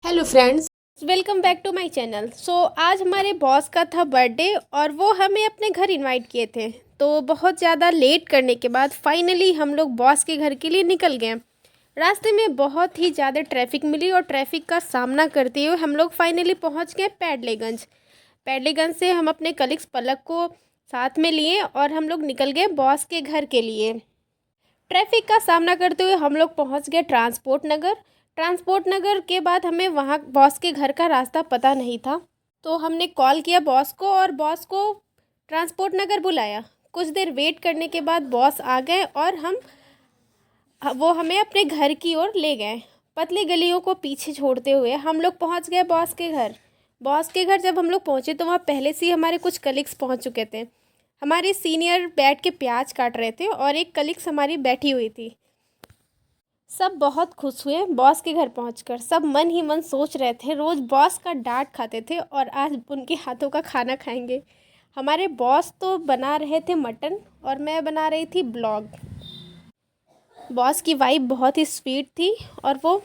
Hello friends. Welcome back to my channel. आज हमारे boss का था बर्थडे और वो हमें अपने घर इनवाइट किए थे। तो बहुत ज़्यादा लेट करने के बाद फाइनली हम लोग बॉस के घर के लिए निकल गए। रास्ते में बहुत ही ज़्यादा ट्रैफिक मिली और ट्रैफिक का सामना करते हुए हम लोग फाइनली पहुंच गए पैडलेगंज। पैडलेगंज से हम अपने कलीग्स पलक को साथ में लिए और हम लोग निकल गए बॉस के घर के लिए। ट्रैफिक का सामना करते हुए हम लोग पहुंच गए ट्रांसपोर्ट नगर। ट्रांसपोर्ट नगर के बाद हमें वहां बॉस के घर का रास्ता पता नहीं था, तो हमने कॉल किया बॉस को और बॉस को ट्रांसपोर्ट नगर बुलाया। कुछ देर वेट करने के बाद बॉस आ गए और वो हमें अपने घर की ओर ले गए। पतली गलियों को पीछे छोड़ते हुए हम लोग पहुंच गए बॉस के घर। बॉस के घर जब हम लोग पहुंचे तो वहाँ पहले से ही हमारे कुछ कलीग्स पहुंच चुके थे। हमारे सीनियर बैठ के प्याज काट रहे थे और एक कलीग्स हमारी बैठी हुई थी। सब बहुत खुश हुए बॉस के घर पहुंचकर। सब मन ही मन सोच रहे थे रोज़ बॉस का डांट खाते थे और आज उनके हाथों का खाना खाएंगे। हमारे बॉस तो बना रहे थे मटन और मैं बना रही थी ब्लॉग। बॉस की वाइफ बहुत ही स्वीट थी और वो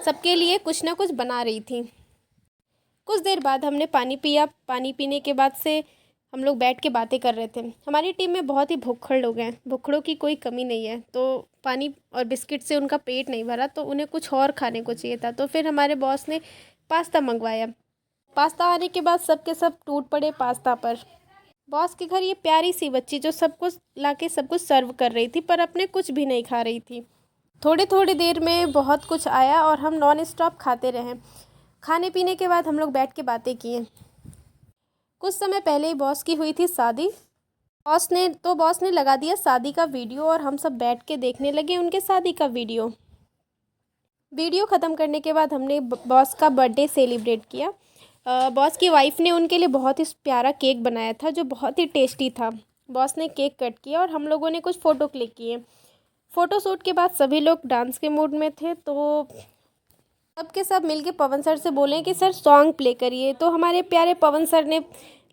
सबके लिए कुछ ना कुछ बना रही थी। कुछ देर बाद हमने पानी पिया। पानी पीने के बाद से हम लोग बैठ के बातें कर रहे थे। हमारी टीम में बहुत ही भुक्खड़ लोग हैं, भुक्खड़ों की कोई कमी नहीं है। तो पानी और बिस्किट से उनका पेट नहीं भरा तो उन्हें कुछ और खाने को चाहिए था। तो फिर हमारे बॉस ने पास्ता मंगवाया। पास्ता आने के बाद सबके सब टूट पड़े पास्ता पर। बॉस के घर ये प्यारी सी बच्ची जो सब कुछ ला के सब कुछ सर्व कर रही थी पर अपने कुछ भी नहीं खा रही थी। थोड़ी थोड़ी देर में बहुत कुछ आया और हम नॉन स्टॉप खाते रहे। खाने पीने के बाद हम लोग बैठ के बातें किए। कुछ समय पहले ही बॉस की हुई थी शादी। बॉस ने लगा दिया शादी का वीडियो और हम सब बैठ के देखने लगे उनके शादी का वीडियो ख़त्म करने के बाद हमने बॉस का बर्थडे सेलिब्रेट किया। बॉस की वाइफ ने उनके लिए बहुत ही प्यारा केक बनाया था जो बहुत ही टेस्टी था। बॉस ने केक कट किया और हम लोगों ने कुछ फ़ोटो क्लिक किए। फ़ोटो शूट के बाद सभी लोग डांस के मूड में थे, तो सबके सब मिलके पवन सर से बोले कि सर सॉन्ग प्ले करिए। तो हमारे प्यारे पवन सर ने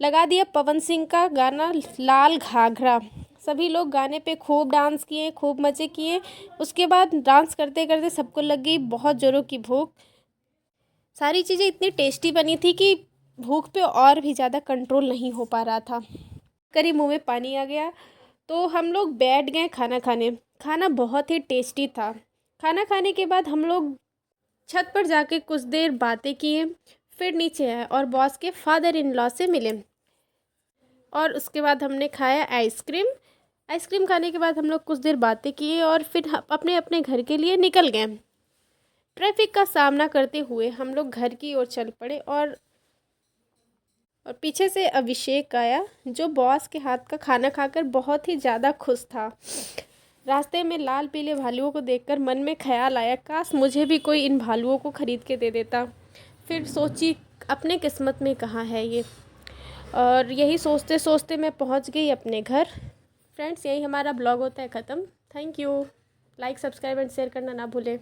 लगा दिया पवन सिंह का गाना लाल घाघरा। सभी लोग गाने पे खूब डांस किए, खूब मज़े किए। उसके बाद डांस करते करते सबको लग गई बहुत ज़ोरों की भूख। सारी चीज़ें इतनी टेस्टी बनी थी कि भूख पे और भी ज़्यादा कंट्रोल नहीं हो पा रहा था। करीब मुँह में पानी आ गया। तो हम लोग बैठ गए खाना खाने। खाना बहुत ही टेस्टी था। खाना खाने के बाद हम लोग छत पर जाके कुछ देर बातें किए। फिर नीचे आए और बॉस के फादर इन लॉ से मिले और उसके बाद हमने खाया आइसक्रीम। आइसक्रीम खाने के बाद हम लोग कुछ देर बातें किए और फिर अपने अपने घर के लिए निकल गए। ट्रैफिक का सामना करते हुए हम लोग घर की ओर चल पड़े और पीछे से अभिषेक आया जो बॉस के हाथ का खाना खाकर बहुत ही ज़्यादा खुश था। रास्ते में लाल पीले भालुओं को देखकर मन में ख्याल आया काश मुझे भी कोई इन भालुओं को ख़रीद के दे देता। फिर सोची अपने किस्मत में कहाँ है ये, और यही सोचते सोचते मैं पहुँच गई अपने घर। फ्रेंड्स, यही हमारा ब्लॉग होता है ख़त्म। Thank you. Like, subscribe and share करना ना भूलें।